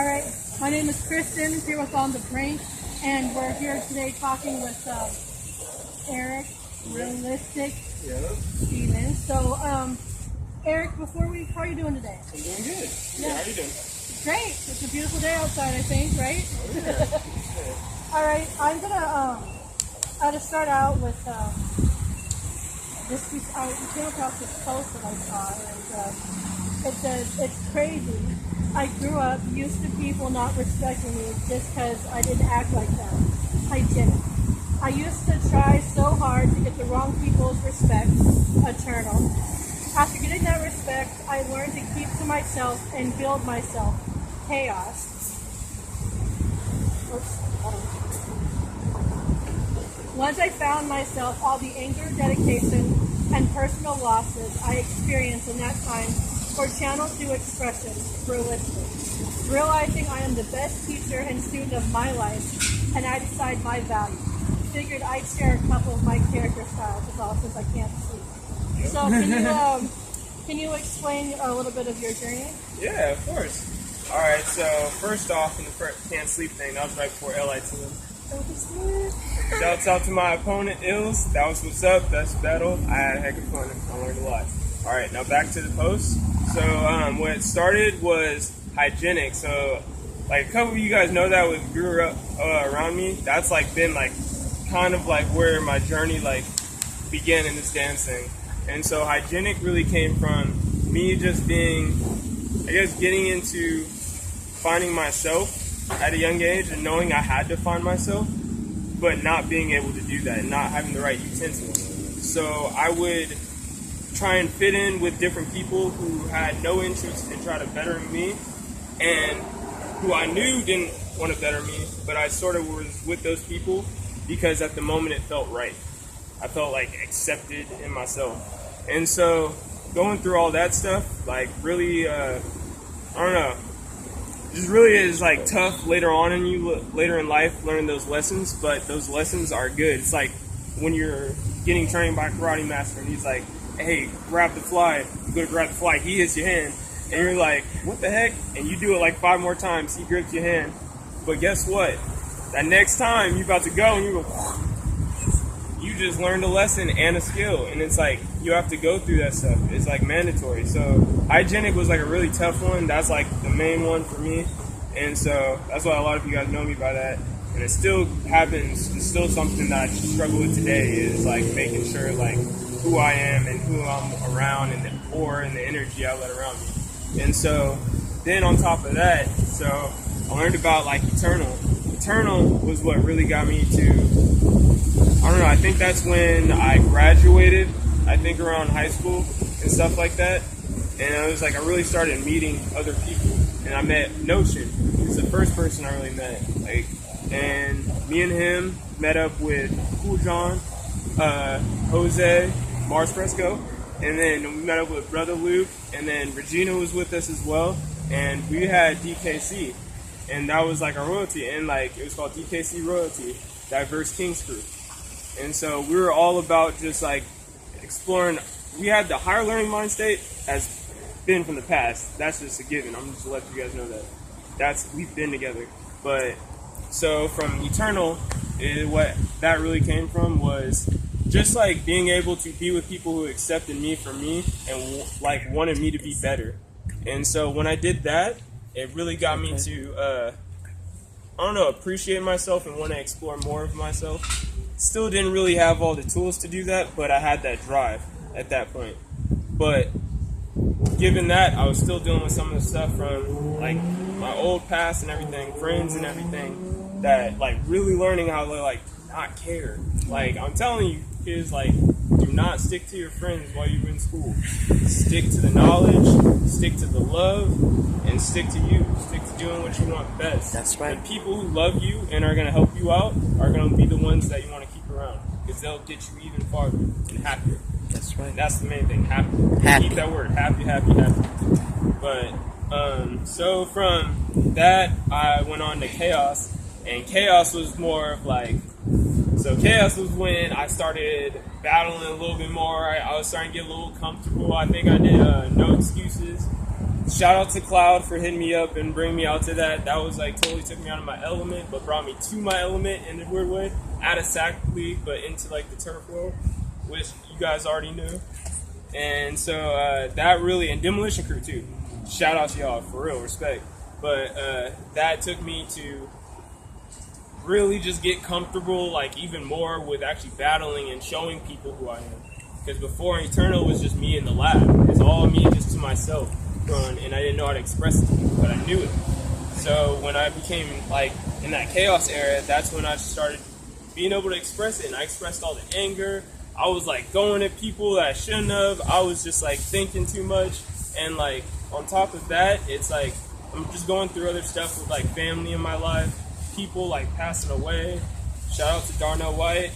Alright, my name is Kristen, here with On the Brink, and we're here today talking with Eric, Realistik, Steven. So, Eric, how are you doing today? I'm doing good. Yeah. How are you doing? Great. It's a beautiful day outside, I think, right? Alright, I'm gonna start out with this piece. I came across this post that I saw, and it says, "It's crazy. I grew up used to people not respecting me just because I didn't act like them. I didn't. I used to try so hard to get the wrong people's respect, eternal. After getting that respect, I learned to keep to myself and build myself. Chaos." Oops, hold on. "Once I found myself, all the anger, dedication, and personal losses I experienced in that time were channeled through expression, realistic. Realizing I am the best teacher and student of my life, and I decide my value. Figured I'd share a couple of my character styles as well, since I can't sleep." So can you explain a little bit of your journey? Yeah, of course. All right, so first off, in the can't sleep thing, that was right before LI2. Shouts out to my opponent, Ills. That was what's up. Best battle. I had a heck of fun. I learned a lot. All right, now back to the post. So what it started was hygienic. So like a couple of you guys know that with grew up around me. That's like been like kind of like where my journey like began in this dancing. And so hygienic really came from me just being, I guess, getting into finding myself at a young age and knowing I had to find myself, but not being able to do that and not having the right utensils. So I would try and fit in with different people who had no interest in trying to better me and who I knew didn't want to better me, but I sort of was with those people because at the moment it felt right. I felt like accepted in myself. And so going through all that stuff, like really, I don't know, just really is like tough later on later in life, learning those lessons, but those lessons are good. It's like when you're getting trained by a karate master and he's like, "Hey, grab the fly." You go to grab the fly, he hits your hand, and you're like, "What the heck?" And you do it like 5 more times, he grips your hand. But guess what? That next time you're about to go and you go, you just learned a lesson and a skill. And it's like, you have to go through that stuff. It's like mandatory. So hygienic was like a really tough one. That's like the main one for me. And so that's why a lot of you guys know me by that. And it still happens. It's still something that I struggle with today, is like making sure like who I am and who I'm around and the aura and the energy I let around me. And so then on top of that, so I learned about like Eternal. Eternal was what really got me to, I don't know, I think that's when I graduated, I think around high school and stuff like that. And it was like I really started meeting other people. And I met Notion. He was the first person I really met. Like, and me and him met up with Cool John, Jose, Mars Fresco, and then we met up with Brother Luke, and then Regina was with us as well. And we had DKC. And that was like our royalty. And like it was called DKC Royalty, Diverse Kings Crew. And so we were all about just like exploring. We had the higher learning mind state has been from the past. That's just a given. I'm just to let you guys know that. We've been together. But so from Eternal, what that really came from was just like being able to be with people who accepted me for me and like wanted me to be better. And so when I did that, it really got me to, I don't know, appreciate myself and want to explore more of myself. Still didn't really have all the tools to do that, but I had that drive at that point. But given that, I was still dealing with some of the stuff from like my old past and everything, friends and everything, that like really learning how to like not care. Like I'm telling you, kids, like do not stick to your friends while you're in school. Stick to the knowledge, stick to the love, and stick to you. Stick to doing what you want best. That's right. The people who love you and are going to help you out are going to be the ones that you want to keep around, because they'll get you even farther and happier. That's right. And that's the main thing, happy. Keep that word, happy, happy, happy. But so from that, I went on to Chaos, and Chaos was more of like, so Chaos was when I started battling a little bit more. I was starting to get a little comfortable. I think I did No Excuses, shout out to Cloud for hitting me up and bringing me out to that. That was like totally took me out of my element, but brought me to my element in a weird way. Out of sack league, but into like the turf world, which you guys already knew. And so that really, and Demolition Crew too. Shout out to y'all, for real, respect. But that took me to really just get comfortable, like even more with actually battling and showing people who I am. Because before Eternal was just me in the lab. It's all me just to myself, and I didn't know how to express it to people, but I knew it. So when I became like in that chaos era, that's when I started being able to express it, and I expressed all the anger. I was like going at people that I shouldn't have. I was just like thinking too much, and like on top of that, it's like I'm just going through other stuff with like family in my life, people like passing away. Shout out to Darnell White,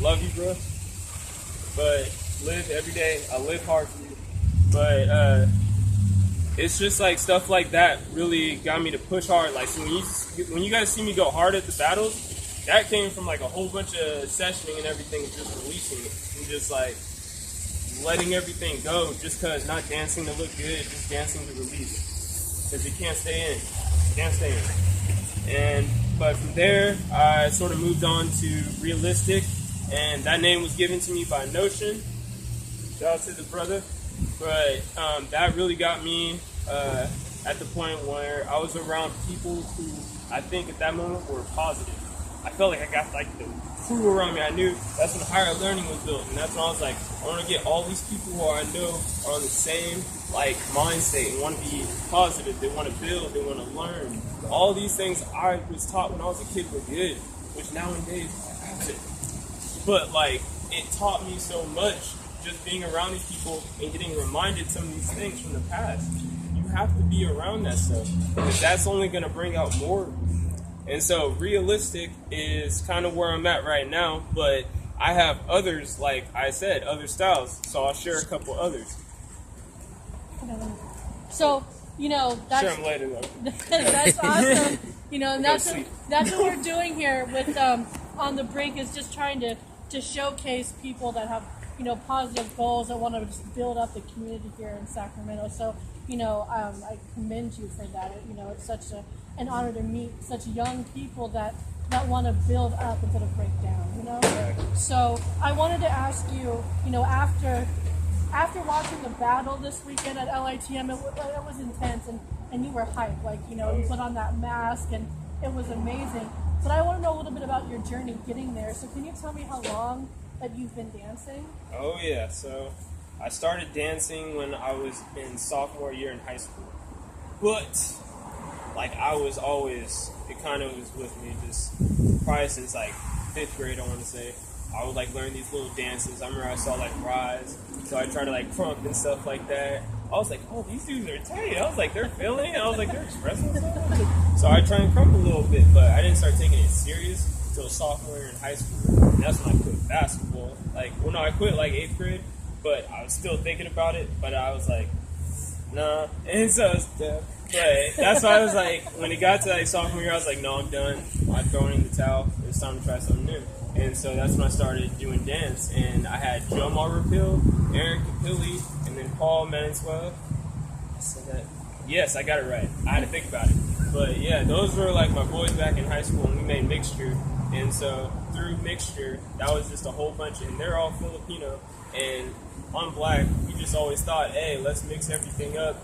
love you, bro. But live every day. I live hard for you. But it's just like stuff like that really got me to push hard. Like, so when you guys see me go hard at the battles, that came from like a whole bunch of sessioning and everything, just releasing it and just like letting everything go. Just cause not dancing to look good, just dancing to release. Cause it can't stay in. It can't stay in. But from there, I sort of moved on to Realistik, and that name was given to me by Notion. Shout out to the brother. But that really got me at the point where I was around people who I think at that moment were positive. I felt like I got like the crew around me. I knew that's when higher learning was built, and that's when I was like, I want to get all these people who I know are on the same like mind state and want to be positive. They want to build. They want to learn. All these things I was taught when I was a kid were good, which nowadays I have it. But like it taught me so much just being around these people and getting reminded some of these things from the past. You have to be around that stuff because that's only going to bring out more. And so Realistik is kind of where I'm at right now, but I have others, like I said, other styles. So I'll share a couple others. So, you know, that's, share them later though. That's awesome. You know, and that's what we're doing here with On the Brink, is just trying to showcase people that have, you know, positive goals that want to just build up the community here in Sacramento. So, you know, I commend you for that. You know, it's such an honor to meet such young people that want to build up instead of break down, you know? So I wanted to ask you, you know, after watching the battle this weekend at LITM, it was intense, and you were hyped. Like, you know, you put on that mask, and it was amazing. But I want to know a little bit about your journey getting there. So can you tell me how long that you've been dancing? Oh, yeah. So I started dancing when I was in sophomore year in high school. But like I was always, it kind of was with me just probably since like 5th grade, I want to say. I would like learn these little dances. I remember I saw like Rise, so I tried to like crump and stuff like that. I was like, oh, these dudes are tight. I was like, they're feeling it. I was like, they're expressing stuff. So I tried and crump a little bit, but I didn't start taking it serious until sophomore year in high school. And that's when I quit basketball. Like, well, no, I quit like 8th grade, but I was still thinking about it. But I was like, nah. And so but that's why I was like, when it got to like sophomore year, I was like, no, I'm done. I'm throwing in the towel. It's time to try something new. And so that's when I started doing dance. And I had Joe Marville, Eric Capilli, and then Paul Manswell. So that, yes, I got it right. I had to think about it. But yeah, those were like my boys back in high school, and we made Mixture. And so through Mixture, that was just a whole bunch of, and they're all Filipino. And I'm black. We just always thought, hey, let's mix everything up.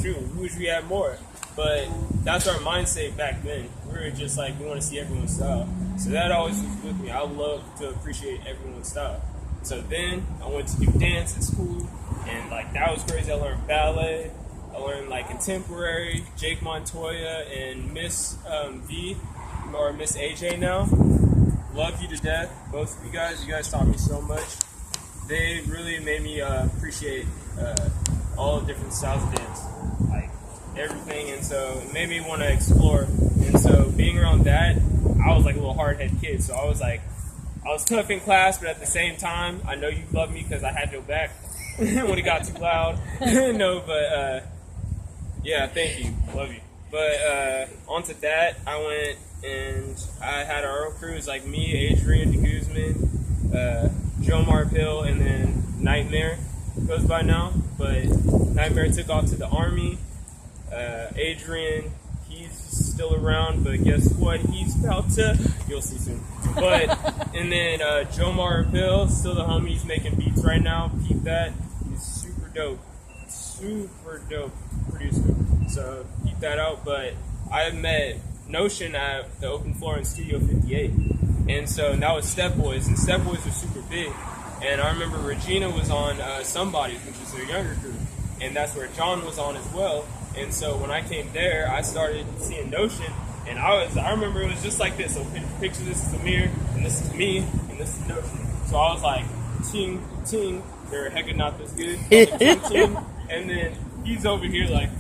Shoot, who wish we had more? But that's our mindset back then. We were just like, we want to see everyone's style. So that always was with me. I love to appreciate everyone's style. So then I went to do dance at school, and like that was crazy. I learned ballet. I learned like contemporary, Jake Montoya and Miss V, or Miss AJ now. Love you to death, both of you guys. You guys taught me so much. They really made me appreciate all the different styles of dance, like everything, and so it made me want to explore. And so being around that, I was like a little hard-headed kid, so I was tough in class, but at the same time, I know you love me because I had your back when it got too loud. No, but yeah, thank you, love you. But onto that, I went and I had our own crews, like me, Adrian de Guzman, Joe Marpil, and then Nightmare goes by now. But Nightmare took off to the Army, Adrian, he's still around, but guess what? He's about to, you'll see soon. But, and then Jomar Bill, still the homie, he's making beats right now. Peep that. He's super dope producer. So keep that out. But I met Notion at the Open Floor in Studio 58. And so that was Step Boys, and Step Boys were super big. And I remember Regina was on Somebody's, which is their younger crew. And that's where John was on as well. And so when I came there, I started seeing Notion. And I remember it was just like this. So picture this is Amir, and this is me, and this is Notion. So I was like, ting, ting. They're hecka not this good. Ting, ting. And then he's over here like,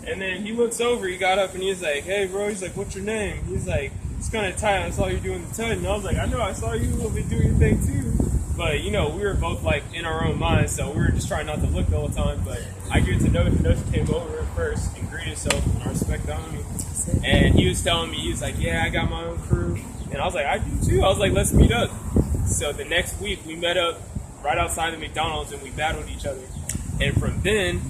and then he looks over, he got up and he's like, hey bro, he's like, what's your name? He's like, it's kind of tight, I saw you doing the tutting. And I was like, I know, I saw you a little bit doing your thing too. But, you know, we were both like in our own minds, so we were just trying not to look the whole time. But I get to know Notion came over first and greeted himself, and I respect the homie. And he was telling me, he was like, yeah, I got my own crew. And I was like, I do too. I was like, let's meet up. So the next week we met up right outside the McDonald's and we battled each other. And from then,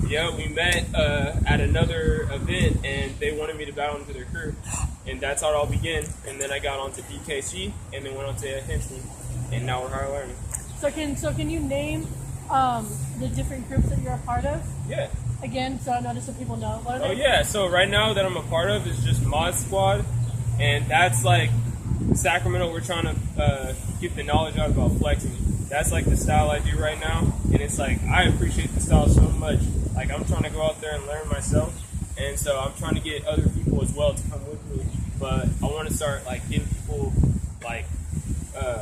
yeah, we met at another event, and they wanted me to battle into their crew, and that's how it all began. And then I got onto DKC, and then went on to Henchman, and now we're higher learning. So can you name the different groups that you're a part of? Yeah. Again, so I know just so people know. What are they? Oh yeah. So right now that I'm a part of is just Mod Squad, and that's like Sacramento. We're trying to get the knowledge out about flexing. That's like the style I do right now, and it's like I appreciate the style so much. Like I'm trying to go out there and learn myself, and so I'm trying to get other people as well to come with me. But I want to start like getting people like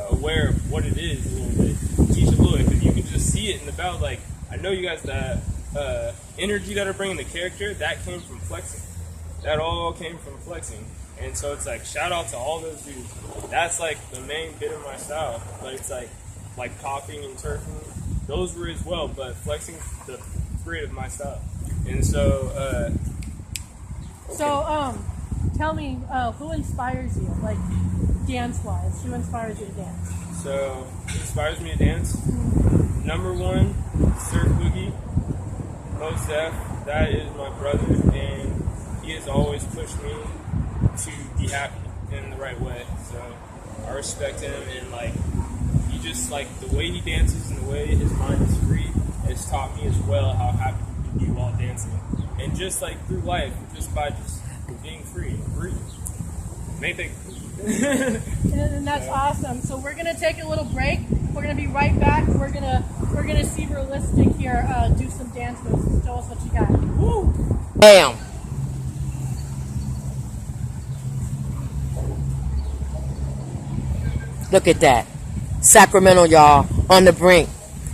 aware of what it is a little bit, teach a little bit, because you can just see it in the battle. Like I know you guys, that energy that are bringing the character, that came from flexing. That all came from flexing. And so it's like shout out to all those dudes. That's like the main bit of my style. But it's like popping and turfing, those were as well, but flexing the grid of my style. And so tell me who inspires you, like dance wise? Who inspires you to dance? So who inspires me to dance? Number one, Surf Boogie, Mos Def. That is my brother, and he has always pushed me to be happy in the right way. So I respect him, and like he just like the way he dances and the way his mind is free has taught me as well how happy you can be while dancing, and just like through life, just by just being free and breathing. Main thing. And that's awesome. So we're gonna take a little break. We're gonna be right back. We're gonna see Realistik here do some dance moves. Tell us what you got. Woo! Bam. Look at that. Sacramento, y'all, on the brink.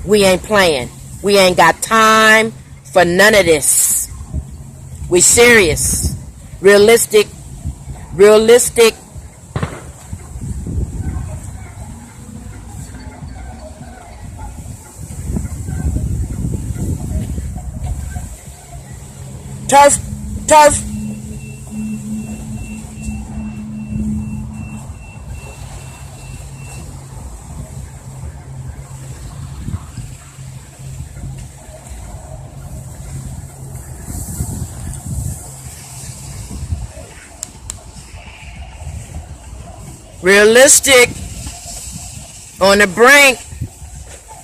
We ain't playing. We ain't got time for none of this. We serious. Realistik. Turf. Realistik on the brink,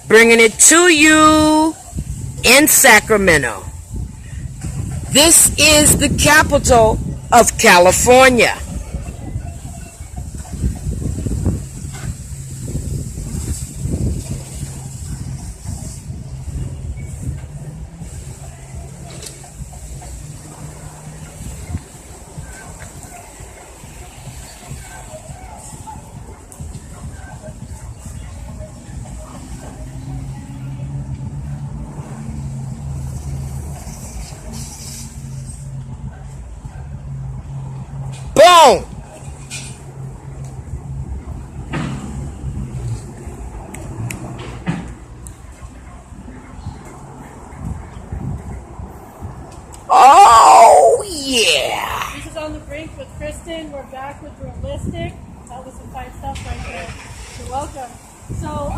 bringing it to you in Sacramento. This is the capital of California. Boom! Oh, yeah! This is On the Brink with Kristen. We're back with Realistik. That was some fine stuff right there. You're welcome. So,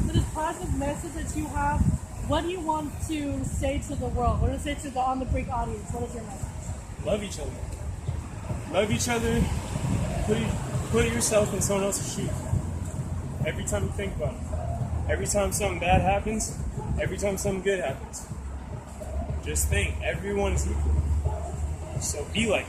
for this positive message that you have What do you want to say to the world? What do you say to the On the Brink audience? What is your message? Love each other. Love each other. Put yourself in someone else's shoes. Every time you think about it. Every time something bad happens, every time something good happens. Just think, everyone's equal. So be like